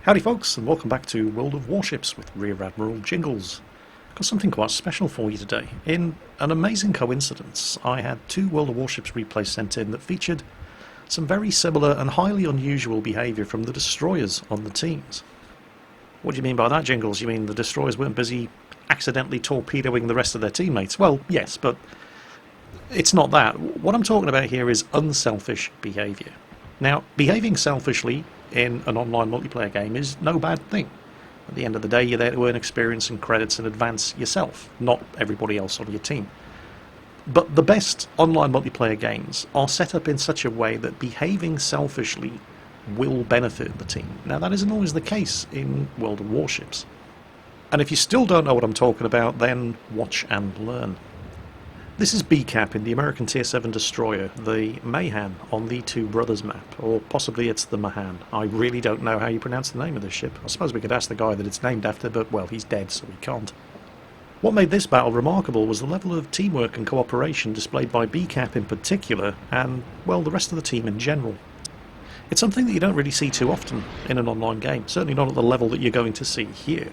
Howdy folks, and welcome back to World of Warships with Rear Admiral Jingles. I've got something quite special for you today. In an amazing coincidence, I had two World of Warships replays sent in that featured some very similar and highly unusual behaviour from the destroyers on the teams. What do you mean by that, Jingles? You mean the destroyers weren't busy accidentally torpedoing the rest of their teammates? Well, yes, but it's not that. What I'm talking about here is unselfish behaviour. Now, behaving selfishly in an online multiplayer game is no bad thing. At the end of the day, you're there to earn experience and credits and advance yourself, not everybody else on your team. But the best online multiplayer games are set up in such a way that behaving selfishly will benefit the team. Now, that isn't always the case in World of Warships. And if you still don't know what I'm talking about, then watch and learn. This is BCAP in the American Tier 7 destroyer, the Mahan on the Two Brothers map, or possibly it's the Mahan. I really don't know how you pronounce the name of this ship. I suppose we could ask the guy that it's named after, but well, he's dead, so we can't. What made this battle remarkable was the level of teamwork and cooperation displayed by BCAP in particular, and, well, the rest of the team in general. It's something that you don't really see too often in an online game, certainly not at the level that you're going to see here.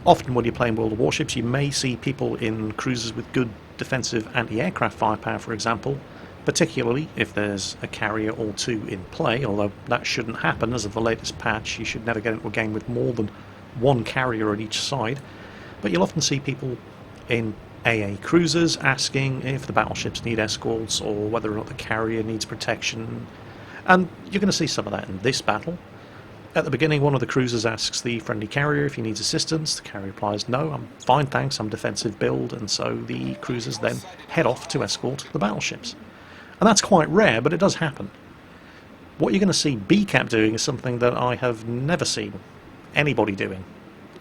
Often when you're playing World of Warships, you may see people in cruisers with good defensive anti-aircraft firepower, for example, particularly if there's a carrier or two in play, although that shouldn't happen. As of the latest patch, you should never get into a game with more than one carrier on each side. But you'll often see people in AA cruisers asking if the battleships need escorts or whether or not the carrier needs protection. And you're going to see some of that in this battle. At the beginning, one of the cruisers asks the friendly carrier if he needs assistance. The carrier replies, "No, I'm fine, thanks, I'm defensive build," and so the cruisers then head off to escort the battleships. And that's quite rare, but it does happen. What you're going to see BCAP doing is something that I have never seen anybody doing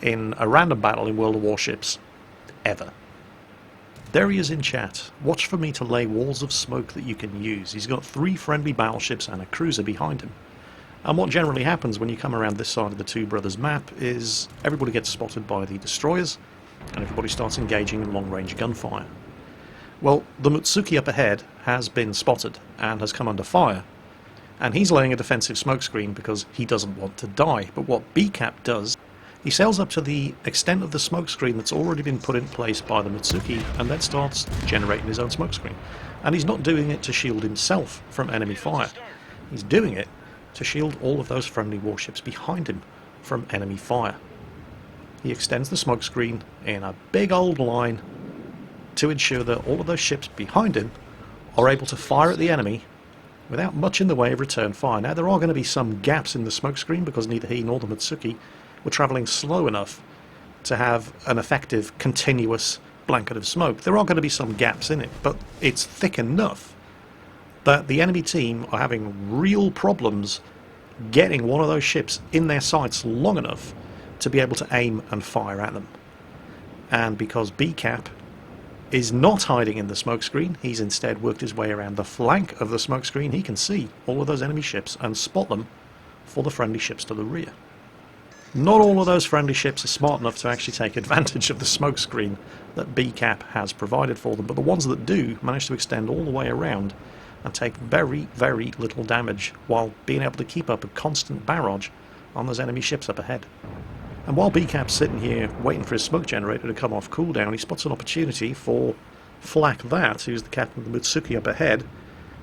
in a random battle in World of Warships, ever. There he is in chat. Watch for me to lay walls of smoke that you can use. He's got 3 friendly battleships and a cruiser behind him. And what generally happens when you come around this side of the Two Brothers map is everybody gets spotted by the destroyers and everybody starts engaging in long-range gunfire. Well, the Mutsuki up ahead has been spotted and has come under fire, and he's laying a defensive smokescreen because he doesn't want to die. But what BCAP does, he sails up to the extent of the smokescreen that's already been put in place by the Mutsuki and then starts generating his own smokescreen. And he's not doing it to shield himself from enemy fire. He's doing it to shield all of those friendly warships behind him from enemy fire. He extends the smokescreen in a big old line to ensure that all of those ships behind him are able to fire at the enemy without much in the way of return fire. Now, there are going to be some gaps in the smokescreen because neither he nor the Mutsuki were travelling slow enough to have an effective continuous blanket of smoke. There are going to be some gaps in it, but it's thick enough that the enemy team are having real problems getting one of those ships in their sights long enough to be able to aim and fire at them. And because BCAP is not hiding in the smokescreen, he's instead worked his way around the flank of the smokescreen, he can see all of those enemy ships and spot them for the friendly ships to the rear. Not all of those friendly ships are smart enough to actually take advantage of the smokescreen that BCAP has provided for them, but the ones that do manage to extend all the way around and take very, very little damage while being able to keep up a constant barrage on those enemy ships up ahead. And while BCAP's sitting here waiting for his smoke generator to come off cooldown, he spots an opportunity for Flak That, who's the captain of the Mutsuki up ahead,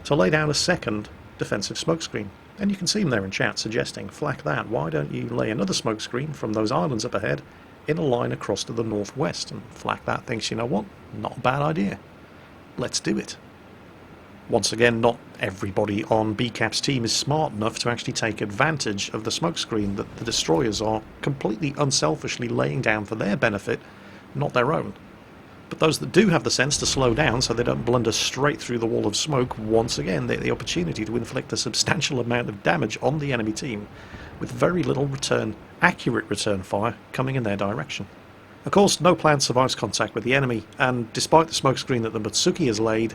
to lay down a second defensive smokescreen. And you can see him there in chat suggesting, "Flak That, why don't you lay another smokescreen from those islands up ahead in a line across to the northwest?" And Flak That thinks, you know what, not a bad idea. Let's do it. Once again, not everybody on BCAP's team is smart enough to actually take advantage of the smokescreen that the destroyers are completely unselfishly laying down for their benefit, not their own. But those that do have the sense to slow down so they don't blunder straight through the wall of smoke, once again they get the opportunity to inflict a substantial amount of damage on the enemy team with very little accurate return fire coming in their direction. Of course, no plan survives contact with the enemy, and despite the smokescreen that the Mutsuki has laid,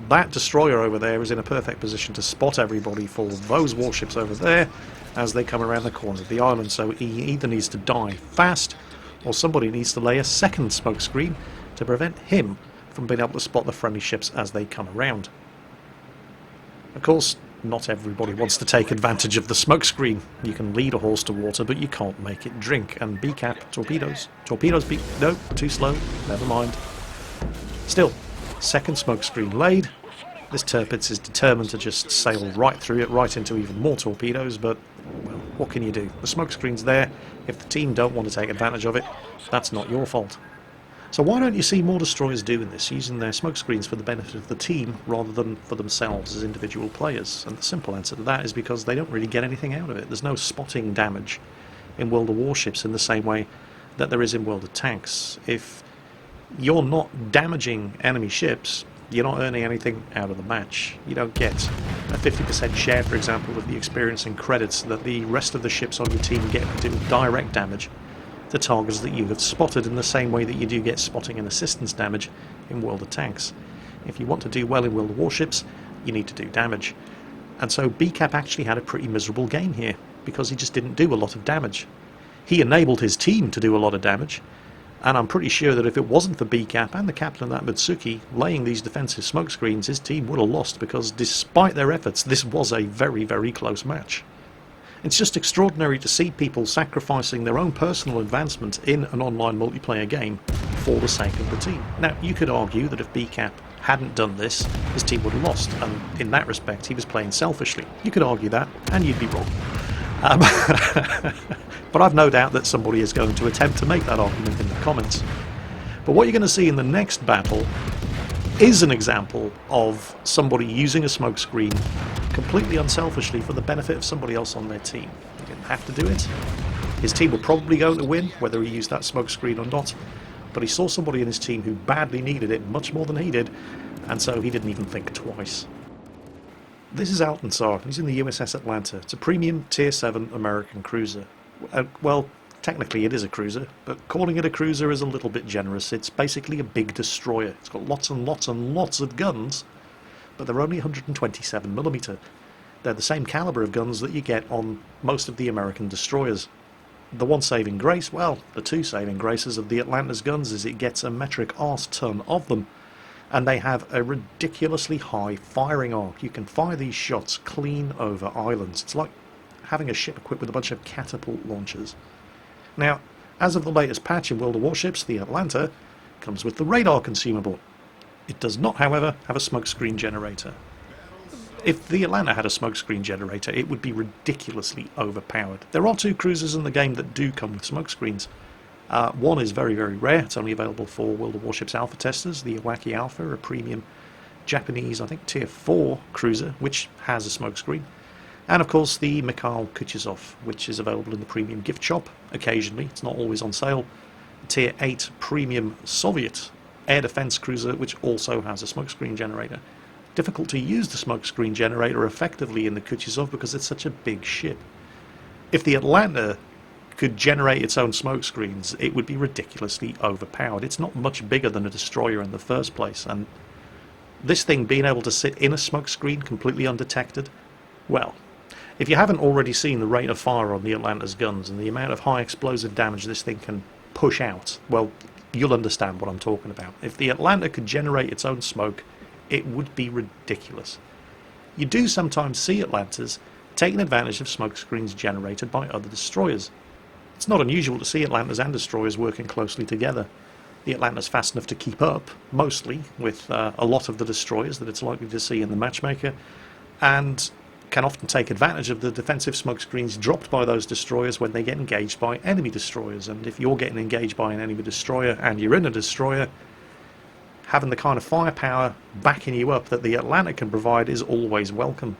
that destroyer over there is in a perfect position to spot everybody for those warships over there as they come around the corner of the island. So he either needs to die fast or somebody needs to lay a second smokescreen to prevent him from being able to spot the friendly ships as they come around. Of course, Not everybody wants to take advantage of the smokescreen. You can lead a horse to water, but you can't make it drink. And BCAP, torpedoes. No, too slow. Never mind. Still, second smokescreen laid. This Tirpitz is determined to just sail right through it, right into even more torpedoes, but, well, what can you do? The smokescreen's there. If the team don't want to take advantage of it, that's not your fault. So why don't you see more destroyers doing this, using their smokescreens for the benefit of the team rather than for themselves as individual players? And the simple answer to that is because they don't really get anything out of it. There's no spotting damage in World of Warships in the same way that there is in World of Tanks. If you're not damaging enemy ships, you're not earning anything out of the match. You don't get a 50% share, for example, of the experience and credits that the rest of the ships on your team get for doing direct damage to targets that you have spotted, in the same way that you do get spotting and assistance damage in World of Tanks. If you want to do well in World of Warships, you need to do damage. And so BCAP actually had a pretty miserable game here, because he just didn't do a lot of damage. He enabled his team to do a lot of damage, and I'm pretty sure that if it wasn't for BCAP and the captain of that Mitsuki laying these defensive smokescreens, his team would have lost, because despite their efforts, this was a very, very close match. It's just extraordinary to see people sacrificing their own personal advancement in an online multiplayer game for the sake of the team. Now, you could argue that if BCAP hadn't done this, his team would have lost, and in that respect, he was playing selfishly. You could argue that, and you'd be wrong. But I've no doubt that somebody is going to attempt to make that argument in the comments. But what you're going to see in the next battle is an example of somebody using a smokescreen completely unselfishly for the benefit of somebody else on their team. He didn't have to do it. His team were probably going to win, whether he used that smokescreen or not, but he saw somebody in his team who badly needed it, much more than he did, and so he didn't even think twice. This is Altanzar. He's in the USS Atlanta. It's a premium Tier 7 American cruiser. Well, technically it is a cruiser, but calling it a cruiser is a little bit generous. It's basically a big destroyer. It's got lots and lots and lots of guns, but they're only 127mm. They're the same caliber of guns that you get on most of the American destroyers. The one saving grace, well, the two saving graces of the Atlanta's guns is it gets a metric arse-ton of them, and they have a ridiculously high firing arc. You can fire these shots clean over islands. It's like having a ship equipped with a bunch of catapult launchers. Now, as of the latest patch in World of Warships, the Atlanta comes with the radar consumable. It does not, however, have a smokescreen generator. If the Atlanta had a smokescreen generator, it would be ridiculously overpowered. There are two cruisers in the game that do come with smokescreens. One is very, very rare. It's only available for World of Warships alpha testers. The Iwaki Alpha, a premium Japanese, I think, Tier 4 cruiser, which has a smokescreen. And, of course, the Mikhail Kutuzov, which is available in the premium gift shop occasionally. It's not always on sale. Tier 8 premium Soviet air defense cruiser, which also has a smokescreen generator. Difficult to use the smokescreen generator effectively in the Kutuzov because it's such a big ship. If the Atlanta could generate its own smokescreens, it would be ridiculously overpowered. It's not much bigger than a destroyer in the first place, and this thing being able to sit in a smokescreen completely undetected, well, if you haven't already seen the rate of fire on the Atlanta's guns and the amount of high explosive damage this thing can push out, well, you'll understand what I'm talking about. If the Atlanta could generate its own smoke, it would be ridiculous. You do sometimes see Atlantas taking advantage of smokescreens generated by other destroyers. It's not unusual to see Atlantas and destroyers working closely together. The Atlanta's fast enough to keep up, mostly, with a lot of the destroyers that it's likely to see in the matchmaker, and can often take advantage of the defensive smokescreens dropped by those destroyers when they get engaged by enemy destroyers. And if you're getting engaged by an enemy destroyer and you're in a destroyer, having the kind of firepower backing you up that the Atlanta can provide is always welcome.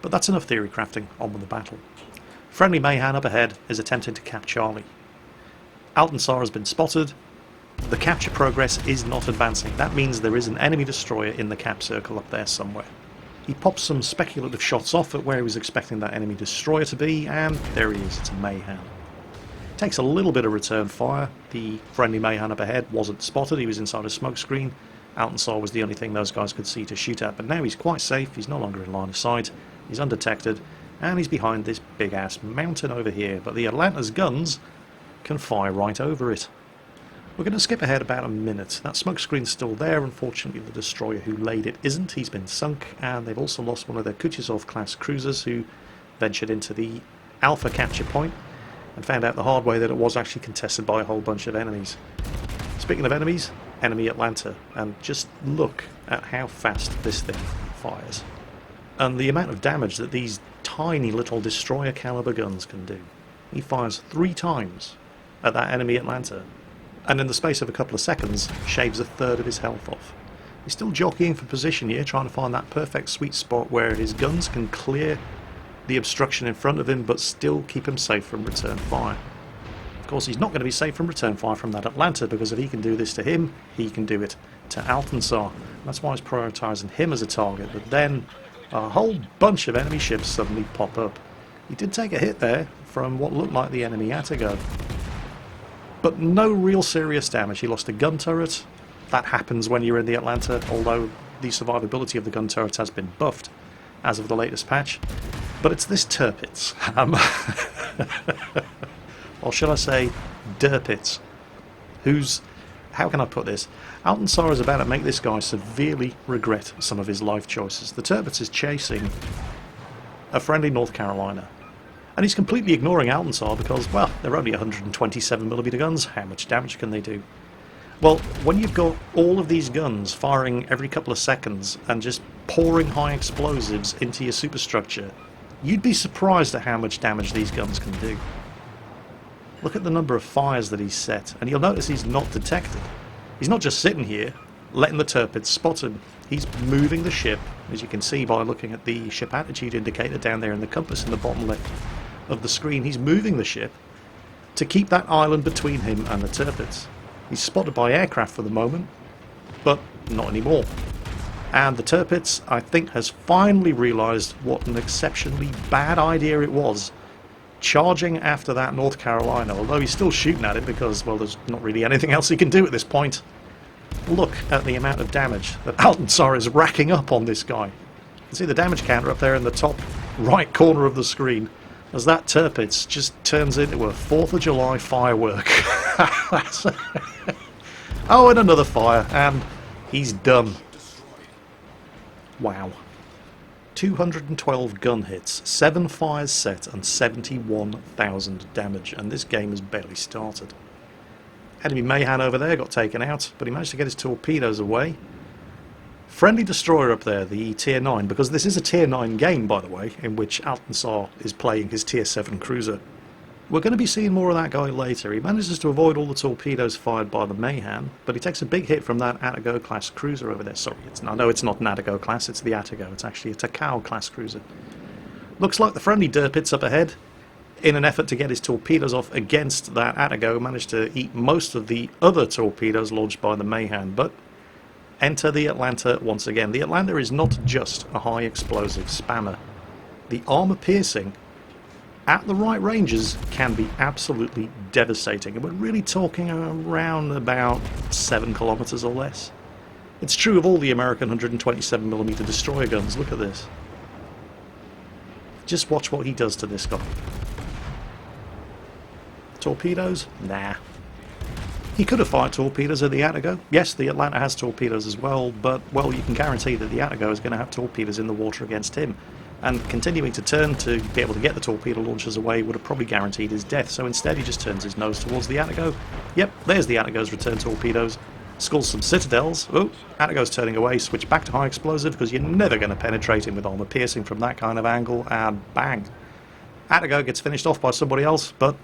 But that's enough theory crafting. On with the battle. Friendly Mayhan up ahead is attempting to cap Charlie. Altanzar has been spotted. The capture progress is not advancing. That means there is an enemy destroyer in the cap circle up there somewhere. He pops some speculative shots off at where he was expecting that enemy destroyer to be, and there he is. It's a Mayhan. Takes a little bit of return fire. The friendly Mayhan up ahead wasn't spotted. He was inside a smokescreen. Altanzar was the only thing those guys could see to shoot at, but now he's quite safe. He's no longer in line of sight. He's undetected, and he's behind this big-ass mountain over here. But the Atlanta's guns can fire right over it. We're going to skip ahead about a minute. That smoke screen's still there. Unfortunately, the destroyer who laid it isn't. He's been sunk, and they've also lost one of their Kutuzov-class cruisers who ventured into the Alpha capture point and found out the hard way that it was actually contested by a whole bunch of enemies. Speaking of enemies, enemy Atlanta, and just look at how fast this thing fires. And the amount of damage that these tiny little destroyer caliber guns can do. He fires 3 times at that enemy Atlanta, and in the space of a couple of seconds shaves a third of his health off. He's still jockeying for position here, trying to find that perfect sweet spot where his guns can clear the obstruction in front of him but still keep him safe from return fire. Of course, he's not going to be safe from return fire from that Atlanta, because if he can do this to him, he can do it to Althensar. That's why he's prioritising him as a target, but then a whole bunch of enemy ships suddenly pop up. He did take a hit there from what looked like the enemy Atago, but no real serious damage. He lost a gun turret. That happens when you're in the Atlanta, although the survivability of the gun turret has been buffed as of the latest patch. But it's this Tirpitz, or shall I say Derpitz, who's, how can I put this? Althensar is about to make this guy severely regret some of his life choices. The Tirpitz is chasing a friendly North Carolina, and he's completely ignoring Althensar because, well, they're only 127mm guns. How much damage can they do? Well, when you've got all of these guns firing every couple of seconds and just pouring high explosives into your superstructure, you'd be surprised at how much damage these guns can do. Look at the number of fires that he's set, and you'll notice he's not detected. He's not just sitting here letting the Tirpitz spot him. He's moving the ship, as you can see by looking at the ship attitude indicator down there in the compass in the bottom left of the screen. He's moving the ship to keep that island between him and the Tirpitz. He's spotted by aircraft for the moment, but not anymore. And the Tirpitz, I think, has finally realised what an exceptionally bad idea it was charging after that North Carolina, although he's still shooting at it because, well, there's not really anything else he can do at this point. Look at the amount of damage that Althensar is racking up on this guy. You can see the damage counter up there in the top right corner of the screen as that Tirpitz just turns into a 4th of July firework. Oh, and another fire, and he's done. Wow. 212 gun hits, 7 fires set, and 71,000 damage, and this game has barely started. Enemy Mayhan over there got taken out, but he managed to get his torpedoes away. Friendly destroyer up there, the Tier 9, because this is a Tier 9 game, by the way, in which Althensar is playing his Tier 7 cruiser. We're going to be seeing more of that guy later. He manages to avoid all the torpedoes fired by the Mayhan, but he takes a big hit from that Atago class cruiser over there. Sorry, I know it's not an Atago class, it's the Atago. It's actually a Takao class cruiser. Looks like the friendly Derpitz up ahead, in an effort to get his torpedoes off against that Atago, managed to eat most of the other torpedoes launched by the Mayhan, but enter the Atlanta once again. The Atlanta is not just a high explosive spammer. The armor piercing at the right ranges can be absolutely devastating, and we're really talking around about 7 kilometers or less. It's true of all the American 127mm destroyer guns. Look at this. Just watch what he does to this guy. Torpedoes? Nah. He could have fired torpedoes at the Atago. Yes, the Atlanta has torpedoes as well, but, well, you can guarantee that the Atago is going to have torpedoes in the water against him. And continuing to turn to be able to get the torpedo launchers away would have probably guaranteed his death, so instead he just turns his nose towards the Atago. Yep, there's the Atago's return torpedoes. Skulls some citadels. Oh, Atago's turning away, switch back to high explosive, because you're never going to penetrate him with armor piercing from that kind of angle, and bang. Atago gets finished off by somebody else, but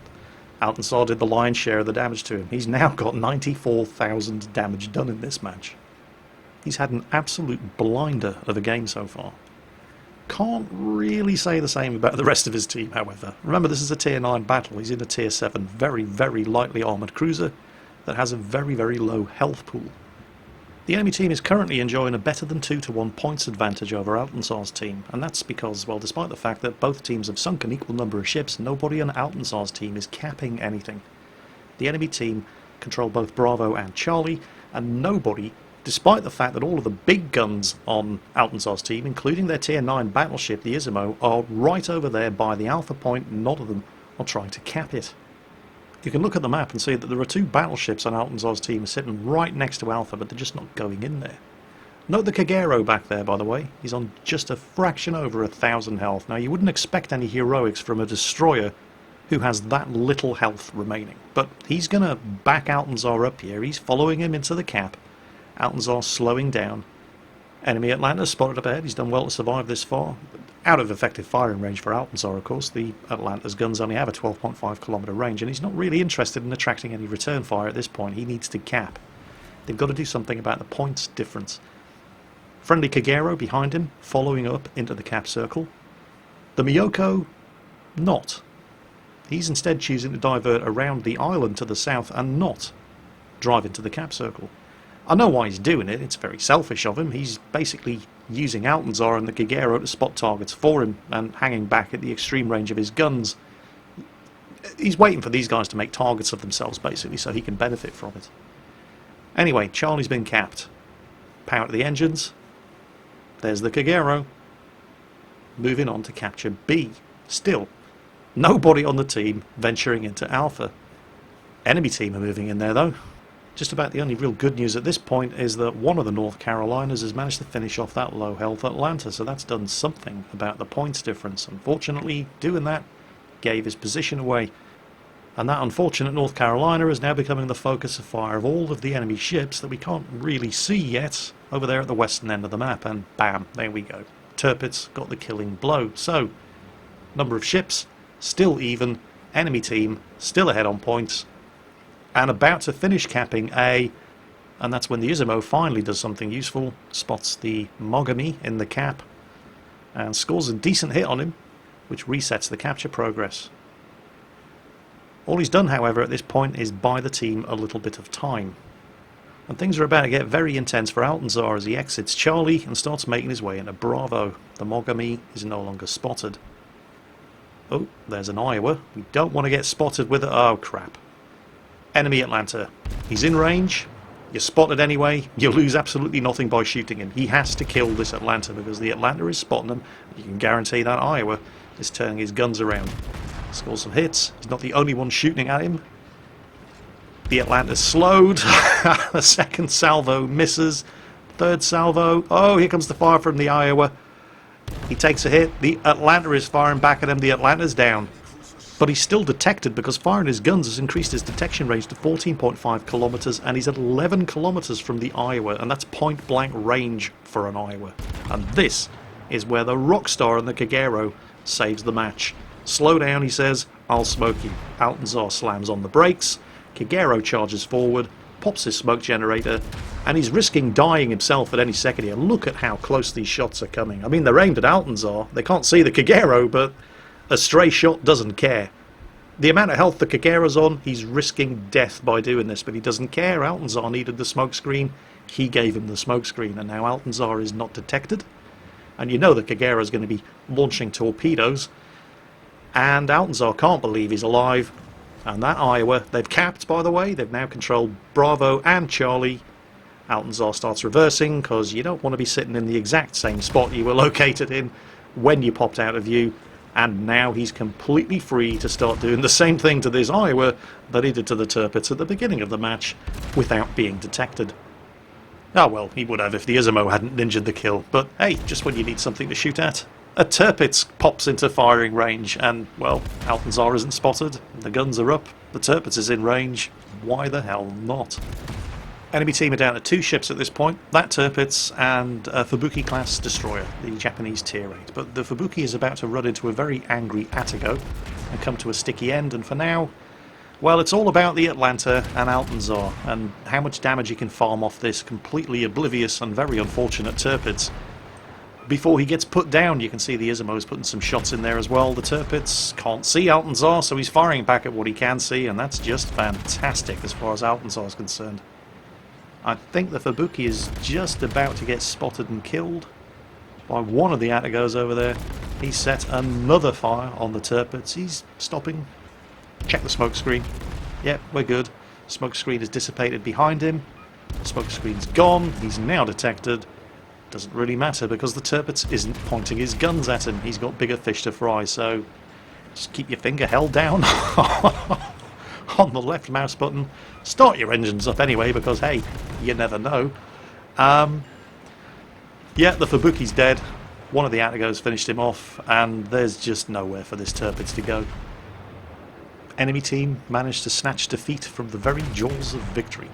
Althensar did the lion's share of the damage to him. He's now got 94,000 damage done in this match. He's had an absolute blinder of a game so far. Can't really say the same about the rest of his team, however. Remember, this is a Tier 9 battle. He's in a Tier 7 very, very lightly armoured cruiser that has a very, very low health pool. The enemy team is currently enjoying a better than 2-to-1 points advantage over Althensar's team, and that's because, well, despite the fact that both teams have sunk an equal number of ships, nobody on Althensar's team is capping anything. The enemy team control both Bravo and Charlie, and nobody, despite the fact that all of the big guns on Althensar's team, including their Tier 9 battleship, the Izumo, are right over there by the Alpha point, none of them are trying to cap it. You can look at the map and see that there are two battleships on Altanzar's team sitting right next to Alpha, but they're just not going in there. Note the Kagero back there, by the way. He's on just a fraction over 1,000 health. Now, you wouldn't expect any heroics from a destroyer who has that little health remaining. But he's going to back Altanzar up here. He's following him into the cap. Altanzar slowing down. Enemy Atlanta spotted up ahead. He's done well to survive this far. Out of effective firing range for Altanzar, of course. The Atlanta's guns only have a 12.5 kilometre range, and he's not really interested in attracting any return fire at this point. He needs to cap. They've got to do something about the points difference. Friendly Kagero behind him, following up into the cap circle. The Miyoko, not. He's instead choosing to divert around the island to the south and not drive into the cap circle. I know why he's doing it. It's very selfish of him. He's basically using Altanzar and the Kagero to spot targets for him and hanging back at the extreme range of his guns. He's waiting for these guys to make targets of themselves, basically, so he can benefit from it. Anyway, Charlie's been capped. Power to the engines. There's the Kagero. Moving on to capture B. Still, nobody on the team venturing into Alpha. Enemy team are moving in there, though. Just about the only real good news at this point is that one of the North Carolinas has managed to finish off that low health Atlanta, so that's done something about the points difference. Unfortunately, doing that gave his position away, and that unfortunate North Carolina is now becoming the focus of fire of all of the enemy ships that we can't really see yet over there at the western end of the map, and bam, there we go. Tirpitz got the killing blow. So, number of ships, still even, enemy team, still ahead on points, and about to finish capping A, and that's when the Izumo finally does something useful, spots the Mogami in the cap, and scores a decent hit on him, which resets the capture progress. All he's done, however, at this point is buy the team a little bit of time. And things are about to get very intense for Altanzar as he exits Charlie and starts making his way into Bravo. The Mogami is no longer spotted. Oh, there's an Iowa. We don't want to get spotted with it. Oh, crap. Enemy Atlanta. He's in range. You're spotted anyway. You lose absolutely nothing by shooting him. He has to kill this Atlanta because the Atlanta is spotting him. You can guarantee that Iowa is turning his guns around. Scores some hits. He's not the only one shooting at him. The Atlanta's slowed. The second salvo misses. Third salvo. Oh, here comes the fire from the Iowa. He takes a hit. The Atlanta is firing back at him. The Atlanta's down. But he's still detected because firing his guns has increased his detection range to 14.5 kilometers, and he's at 11 kilometers from the Iowa, and that's point blank range for an Iowa. And this is where the Rockstar and the Kagero saves the match. Slow down, he says, I'll smoke you. Altanzar slams on the brakes, Kagero charges forward, pops his smoke generator, and he's risking dying himself at any second here. Look at how close these shots are coming. I mean, they're aimed at Altanzar. They can't see the Kagero, but a stray shot doesn't care. The amount of health the Kagero's on, he's risking death by doing this, but he doesn't care. Altanzar needed the smokescreen. He gave him the smokescreen, and now Altanzar is not detected. And you know the Kagero's going to be launching torpedoes. And Altanzar can't believe he's alive. And that Iowa, they've capped, by the way. They've now controlled Bravo and Charlie. Altanzar starts reversing, because you don't want to be sitting in the exact same spot you were located in when you popped out of view. And now he's completely free to start doing the same thing to this Iowa that he did to the Tirpitz at the beginning of the match without being detected. Oh well, he would have if the Izumo hadn't ninja'd the kill, but hey, just when you need something to shoot at, a Tirpitz pops into firing range and, well, Altanzar isn't spotted, the guns are up, the Tirpitz is in range, why the hell not? Enemy team are down to 2 ships at this point, that Tirpitz and a Fubuki-class destroyer, the Japanese Tier 8. But the Fubuki is about to run into a very angry Atago and come to a sticky end, and for now, well, it's all about the Atlanta and Altanzar, and how much damage he can farm off this completely oblivious and very unfortunate Tirpitz. Before he gets put down, you can see the Izumo is putting some shots in there as well. The Tirpitz can't see Altanzar, so he's firing back at what he can see, and that's just fantastic as far as Altanzar is concerned. I think the Fubuki is just about to get spotted and killed by one of the Atagos over there. He set another fire on the Tirpitz. He's stopping. Check the smoke screen. Yep, we're good. Smoke screen is dissipated behind him. Smoke screen's gone. He's now detected. Doesn't really matter because the Tirpitz isn't pointing his guns at him. He's got bigger fish to fry, so just keep your finger held down on the left mouse button. Start your engines up anyway, because hey, you never know. Yeah, the Fubuki's dead. One of the Atagos finished him off, and there's just nowhere for this Tirpitz to go. Enemy team managed to snatch defeat from the very jaws of victory.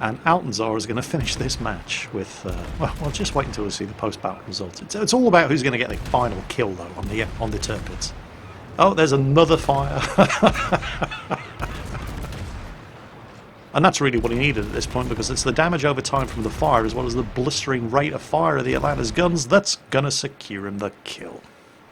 And Altanzar is going to finish this match with, well, just wait until we see the post-battle results. It's all about who's going to get the final kill, though, on the Tirpitz. Oh, there's another fire. And that's really what he needed at this point, because it's the damage over time from the fire as well as the blistering rate of fire of the Atlanta's guns that's going to secure him the kill.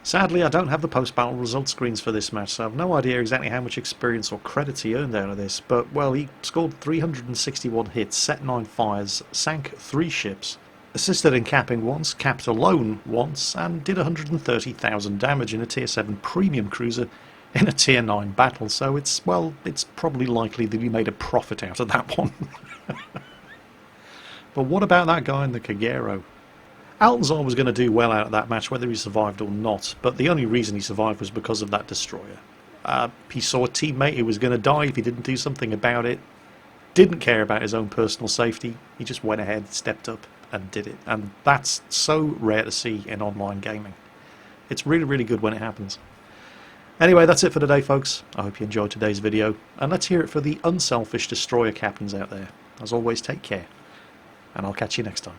Sadly, I don't have the post-battle result screens for this match, so I have no idea exactly how much experience or credits he earned out of this, but, well, he scored 361 hits, set 9 fires, sank 3 ships, assisted in capping once, capped alone once, and did 130,000 damage in a Tier 7 premium cruiser in a Tier 9 battle, so it's probably likely that he made a profit out of that one. But what about that guy in the Kagero? Altanzar was going to do well out of that match whether he survived or not, but the only reason he survived was because of that destroyer. He saw a teammate who was going to die if he didn't do something about it, didn't care about his own personal safety, he just went ahead, stepped up and did it, and that's so rare to see in online gaming. It's really, really good when it happens. Anyway, that's it for today, folks. I hope you enjoyed today's video, and let's hear it for the unselfish destroyer captains out there. As always, take care, and I'll catch you next time.